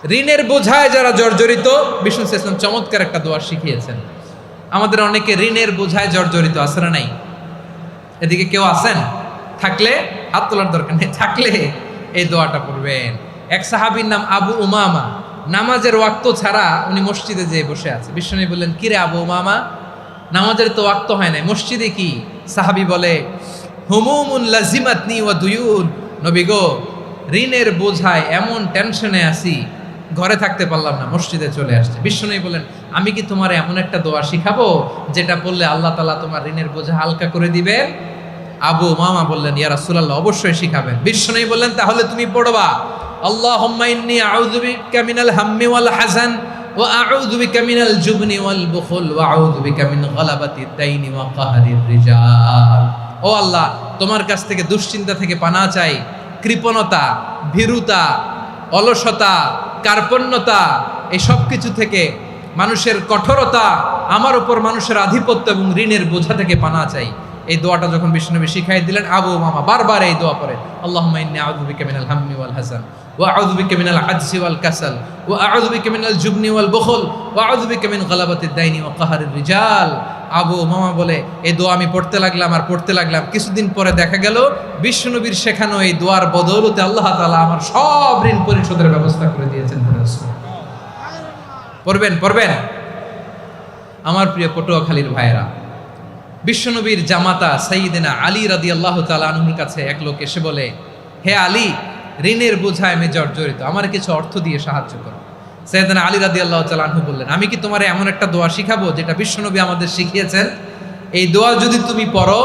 ঋণের বোঝায় যারা জর্জরিত, বিষ্ণু ইসলাম চমৎকার একটা দোয়া শিখিয়েছেন। আমাদের অনেকে ঋণের বোঝায় জর্জরিত, আছে না নাই? এদিকে কেউ আছেন? থাকলে হাত তোলার দরকার নেই, থাকলে এই দোয়াটা পড়বেন। এক সাহাবীর নাম আবু উমামা, নামাজের ওয়াক্ত ছাড়া উনি মসজিদে যেয়ে বসে আছে। বিষ্ণু বললেন, কিরে আবু উমামা, নামাজের তো ওয়াক্ত হয় নাই, মসজিদে কি? সাহাবী বলে, হুমুমুন লাজিমাতনি ওয়া দুয়ুন, নবী গো, ঋণের বোঝায় এমন টেনশনে আছি, ঘরে থাকতে পারলাম না, মসজিদে চলে আসছে। বিষ্ণু বলেন, আমি কি তোমার এমন একটা দোয়া শিখাবো যেটা বললে আল্লাহ তাআলা তোমার ঋণের বোঝা হালকা করে দিবেন? আবু উমামা বললেন, ইয়া রাসূলুল্লাহ, অবশ্যই শিখাবেন। বিষ্ণু বললেন, তাহলে তুমি পড়বা, আল্লাহুম্মা ইন্নী আউযু বিকা মিনাল হাম্মি ওয়াল হাযান ওয়া আউযু বিকা মিনাল জুবনি ওয়াল বুখল ওয়া আউযু বিকা মিন গালাবাতিদ দাইনি ওয়া কাহরির রিজাল। ও আল্লাহ, তোমার কাছ থেকে দুশ্চিন্তা থেকে পানাহ চাই, কৃপণতা, ভীরুতা, অলসতা, কার্পণ্যতা, এই সব কিছু থেকে, মানুষের কঠোরতা, আমার উপর মানুষের আধিপত্য এবং ঋণের বোঝা থেকে পানাহ চাই। এই দোয়াটা যখন বিষ্ণু শিখাই দিলেন, আবু উমামা বারবার এই দোয়া পড়ে, আল্লাহুম্মা ইন্নী আউযু বিকা মিনাল হাম্মি ওয়াল হাযান ওয়া আউযু বিকা মিনাল আজজি ওয়াল কাসাল ওয়া আউযু বিকা মিনাল জুবনি ওয়াল বুখল ওয়া আউযু বিকা মিন গালাবাতিদ দাইনি ওয়া কাহরির রিজাল। আবু উমামা বলে, এই দোয়া আমি পড়তে লাগলাম আর পড়তে লাগলাম, কিছুদিন পরে দেখা গেল বিষ্ণুনবীর শেখানো এই দোয়ার বদৌলতে আল্লাহ তাআলা আমার সব ঋণ পরিশোধের ব্যবস্থা করে দিয়েছেন। পড়বেন পড়বেন। আমার প্রিয় পটুয়াখালীর ভাইয়েরা, বিশ্বনবীর জামাতা সাইয়্যিদিনা আলী রাদিয়াল্লাহু তাআলা আনহুর কাছে এক লোক এসে বলে, হে আলী, ঋণের বোঝায় আমি জর্জরিত, আমার কিছু অর্থ দিয়ে সাহায্য করো। সাইয়্যিদিনা আলী রাদিয়াল্লাহু তাআলা আনহু বললেন, আমি কি তোমারে এমন একটা দোয়া শিখাবো যেটা বিশ্বনবী আমাদের শিখিয়েছেন? এই দোয়া যদি তুমি পড়ো,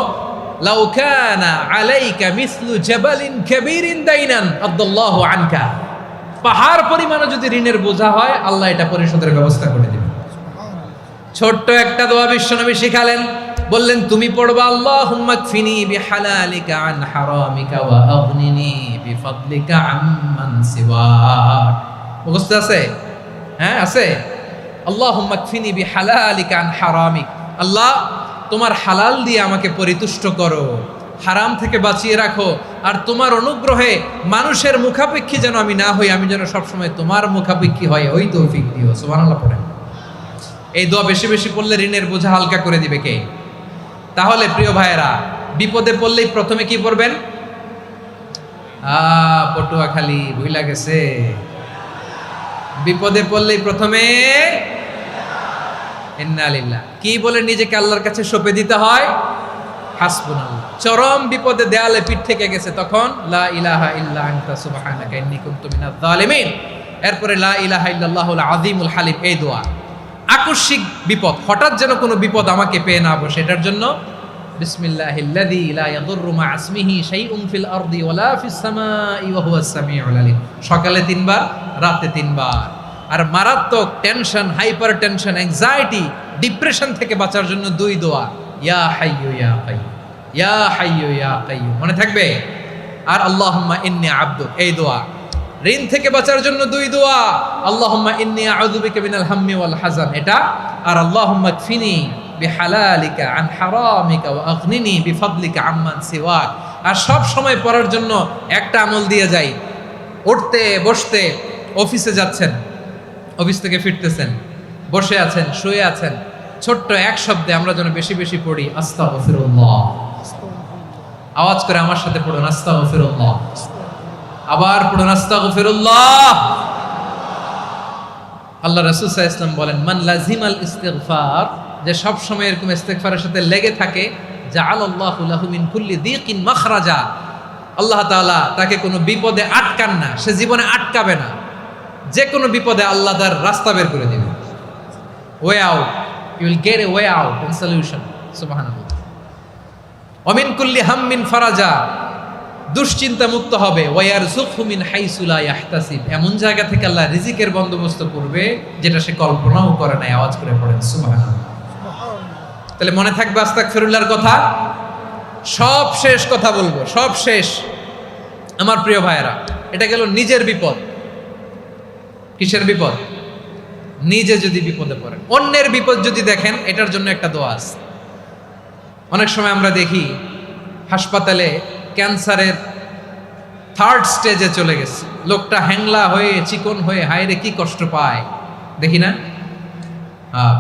লাউ কানা আলাইকা মিসলু জাবালিন কাবীরিন দাইনান আদাল্লাহু আনকা, পাহাড় পরিমাণে যদি ঋণের বোঝা হয়, আল্লাহ এটা পরিশোধের ব্যবস্থা করে দিবেন। ছোট্ট একটা দোয়া বিশ্বনবী শিখালেন, বললেন, তুমি পড়বা, আল্লাহুম্মা কফিনি বিহালালিকা আন হারামিকা ওয়া আগনিনি বিফাদলিকা আম্মান সিওয়াক। মুখস্থ আছে? হ্যাঁ আছে। আল্লাহুম্মা কফিনি বিহালালিকা আন হারামিক, আল্লাহ তোমার হালাল দিয়ে আমাকে পরিতুষ্ট করো, হারাম থেকে বাঁচিয়ে রাখো, আর তোমার অনুগ্রহে মানুষের মুখাপেক্ষী যেন আমি না হই, আমি যেন সবসময় তোমার মুখাপেক্ষী হয়, ওই তৌফিক দিও। সুবহানাল্লাহ পড়েন। এই দোয়া বেশি বেশি পড়লে ঋণের বোঝা হালকা করে দিবে কে? তাহলে প্রিয় ভাইয়েরা, বিপদে পড়লেই প্রথমে কি পড়বেন? পটুয়াখালী ভুইলা গেছে। বিপদে পড়লেই প্রথমে ইন্না লিল্লাহ কি বলে নিজেকে আল্লাহর কাছে সঁপে দিতে হয়? হাসবুনাল্লাহ। চরম বিপদে দেয়ালে পিঠ থেকে গেছে, তখন লা ইলাহা ইল্লা আনতা সুবহানাকা ইন্নী কুনতু মিনাজ জালিমিন। এরপরে লা ইলাহা ইল্লাল্লাহুল আযীমুল হালিম, এই দোয়া। আকস্মিক বিপদ, হঠাৎ যেন কোনো বিপদ আমাকে পেয়ে না বসে, এটার জন্য বিসমিল্লাহিল্লাযী লা ইয়াদুররু মা ইসমিহি শাইউন ফিল আরদি ওয়ালা ফিস সামাই ওয়া হুয়াস সামিউল আলীম। সকালে 3 বার, রাতে 3 বার। আর মারাত্মক tension, hyper tension, anxiety, depression থেকে বাঁচার জন্য 2 দোয়া, ইয়া হাইয়্যু ইয়া কাইয়্যুম, ইয়া হাইয়্যু ইয়া কাইয়্যুম, মনে থাকবে? আর আল্লাহুম্মা ইন্নী আবদুক, এই দোয়া। ঋণ থেকে বাঁচার জন্য 2 দোয়া, আল্লাহুম্মা ইন্নী আউযু বিকা মিনাল হাম্মি ওয়াল হাযান, এটা। আর আল্লাহুম্মা কফিনি বিহালালিকা আন হারামিকা ওয়া আগনিনি বিফাদলিকা আম্মান সিওয়াক। আর সব সময় পড়ার জন্য একটা আমল দিয়ে যাই, উঠতে বসতে, অফিসে যাচ্ছেন, অফিস থেকে ফিরতেছেন, বসে আছেন, শুয়ে আছেন, ছোট্ট এক শব্দে আমরা যেন বেশি বেশি পড়ি, আস্তাগফিরুল্লাহ। আওয়াজ করে আমার সাথে পড়ুন, আস্তাগফিরুল্লাহ। আবার পড়ুন, আস্তাগফিরুল্লাহ। আল্লাহ রাসূল সাল্লাল্লাহু আলাইহি ওয়াসাল্লাম বলেন, মান লাজিমাল ইস্তিগফার, যে সব সময় এরকম ইস্তিগফারের সাথে লেগে থাকে, জাআলাল্লাহু লাহু মিন কুল্লি দিকিন মাখরাজা, আল্লাহ তাআলা তাকে কোনো বিপদে আটকান না, সে জীবনে আটকাবে না, যে কোনো বিপদে আল্লাহ তার রাস্তা বের করে দিবে। Way out, you will get a way out and solution. সুবহানাল্লাহ। ওয়া মিন কুল্লি হাম্মিন ফারাজা, দুশ্চিন্তা মুক্ত হবে। ওয়ারযুকহু মিন হাইসু লা ইয়াহতাসিব, এমন জায়গা থেকে আল্লাহ রিজিকের বন্দোবস্ত করবে যেটা সে কল্পনাও করে নাই। আওয়াজ করে পড়েন সুবহানাল্লাহ। তাহলে মনে থাকবে আস্তাগফিরুল্লাহর কথা। সব শেষ কথা বলবো, সব শেষ। আমার প্রিয় ভাইয়েরা, এটা গেল নিজের বিপদ। কিসের বিপদ? নিজে যদি বিপদে পড়েন। অন্যের বিপদ যদি দেখেন, এটার জন্য একটা দোয়া আছে। অনেক সময় আমরা দেখি হাসপাতালে ক্যান্সারের থার্ড স্টেজে চলে গেছে, লোকটা হ্যাংলা হয়ে চিকন হয়ে হায়রে কি কষ্ট পায় দেখি না।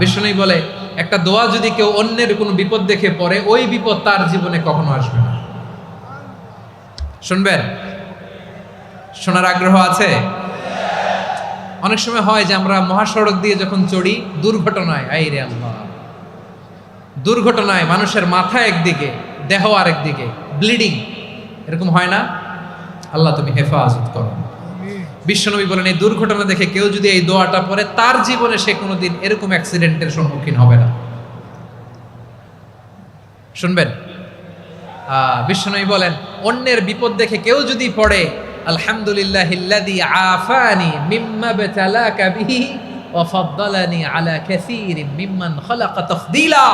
বিষ্ণু বলে একটা দোয়া যদি কেউ অন্যের কোনো বিপদ দেখে পড়ে, ওই বিপদ তার জীবনে কখনো আসবে না। শুনবেন? শোনার আগ্রহ আছে? অনেক সময় হয় যে আমরা মহাসড়ক দিয়ে যখন চড়ি, দুর্ঘটনায়, আইরে আল্লাহ, দুর্ঘটনায় মানুষের মাথা একদিকে, দেহ আরেকদিকে, ব্লিডিং, এরকম হয় না? আল্লাহ তুমি হেফাজত করো। বিশ্বনবী বলেন এই দুর্ঘটনা দেখে কেউ যদি এই দোয়াটা পড়ে, তার জীবনে সে কোনোদিন এরকম অ্যাক্সিডেন্টের সম্মুখীন হবে না। শুনবেন? বিশ্বনবী বলেন অন্যের বিপদ দেখে কেউ যদি পড়ে, আলহামদুলিল্লাহিল্লাযী আফানি মিম্মা বাতালাকা বিহি ওয়া ফাদ্দালানি আলা কাসীরিন মিম্মান খালাকা তাফদীলা,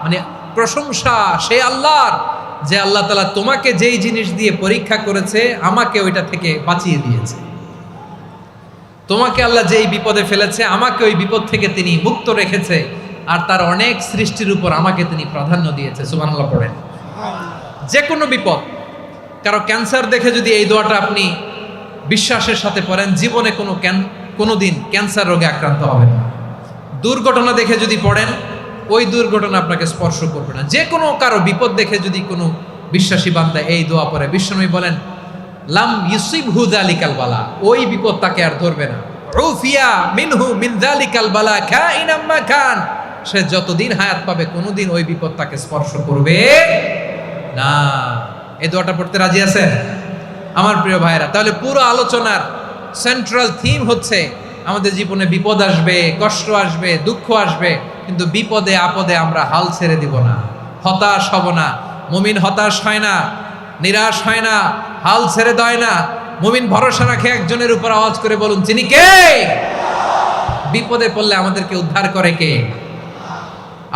মানে প্রশংসা সেই আল্লাহর যে আল্লাহ তাআলা তোমাকে যেই জিনিস দিয়ে পরীক্ষা করেছে, আমাকে ওইটা থেকে বাঁচিয়ে দিয়েছে। তোমাকে আল্লাহ যেই বিপদে ফেলেছে, আমাকে ওই বিপদ থেকে তিনি মুক্ত রেখেছে, আর তার অনেক সৃষ্টির উপর আমাকে তিনি প্রাধান্য দিয়েছে। সুবহানাল্লাহ পড়েন। যে কোনো বিপদ, কারো ক্যান্সার দেখে যদি এই দোয়াটা আপনি বিশ্বাসের সাথে পড়েন, জীবনে কোনোদিন ক্যান্সার রোগে আক্রান্ত হবেন না। দুর্ঘটনা দেখে যদি পড়েন, ওই দুর্ঘটনা আপনাকে স্পর্শ করবে না। যে কোনো কারো বিপদ দেখে যদি কোনো বিশ্বাসী বান্দা এই দোয়া পড়ে, বিশ্বনবী বলেন লাম ইউসিবহু যালিকাল বালা, ওই বিপদ তাকে আর ধরবে না। উফিয়া মিনহু মিন যালিকাল বালা কাইনাম মা কান, সে যতদিন হায়াত পাবে কোনোদিন ওই বিপদ তাকে স্পর্শ করবে না। এই দোয়াটা পড়তে রাজি আছেন আমার প্রিয় ভাইরা? তাহলে পুরো আলোচনার সেন্ট্রাল থিম হচ্ছে আমাদের জীবনে বিপদ আসবে, কষ্ট আসবে, দুঃখ আসবে, কিন্তু বিপদে আপদে আমরা হাল ছেড়ে দিব না, হতাশ হব না। মুমিন হতাশ হয় না, নিরাশ হয় না, হাল ছেড়ে দেয় না। মুমিন ভরসা রাখে একজনের উপর। আওয়াজ করে বলুন যিনি কে? বিপদে পড়লে আমাদেরকে উদ্ধার করে কে?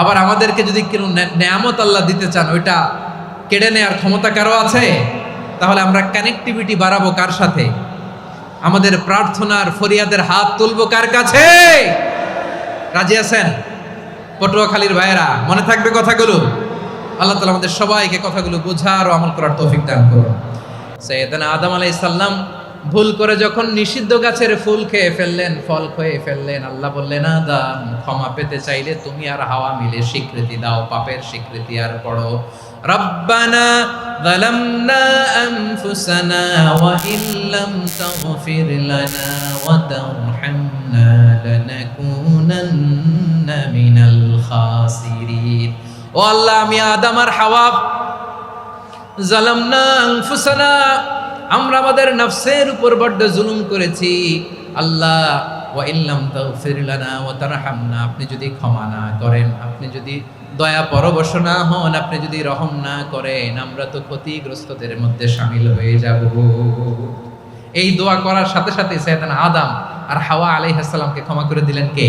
আবার আমাদেরকে যদি কোনো নেয়ামত আল্লাহ দিতে চান, ওইটা কেড়ে নেওয়ার ক্ষমতা কারো আছে? তাহলে আমরা কানেক্টিভিটি বাড়াবো কার সাথে? আমাদের প্রার্থনার ফরিয়াদের হাত তুলবো কার কাছে? রাজি আছেন পটুয়াখালীর ভাইয়েরা? মনে থাকবে কথাগুলো? আল্লাহ তাআলা আমাদের সবাইকে কথাগুলো বোঝার ও আমল করার তৌফিক দান করুন। সাইয়েদনা আদম আলাইহিস সালাম ভুল করে যখন নিষিদ্ধ গাছের ফুল খেয়ে ফেললেন, ফল খেয়ে ফেললেন, আল্লাহ বললেন আদম ক্ষমা পেতে চাইলে তুমি আর হাওয়া মিলে স্বীকৃতি দাও, পাপের স্বীকৃতি আর পড়ো রব্বানা যালামনা আনফুসানা ওয়া ইল্লাম তাগফির লানা ওয়া তারহামনা লানাকুনান্না মিনাল খাসিরিন। ও আল্লাহ, আমি আদম আর হাওয়া যালামনা আনফুসানা, আমরা আমাদের নফসের উপর বড্ড জুলুম করেছি। আল্লাহ ওয়া ইল্লাম তাগফির লানা ওয়া তারহামনা, আপনি যদি ক্ষমা না করেন, আপনি যদি দয়া পরবশ না হন, আপনি যদি রহম না করেন, আমরা তো ক্ষতিগ্রস্তদের মধ্যে শামিল হয়ে যাব। এই দোয়া করার সাথে সাথে সাইয়েদনা আদম আর হাওয়া আলাইহিস সালামকে ক্ষমা করে দিলেন কে?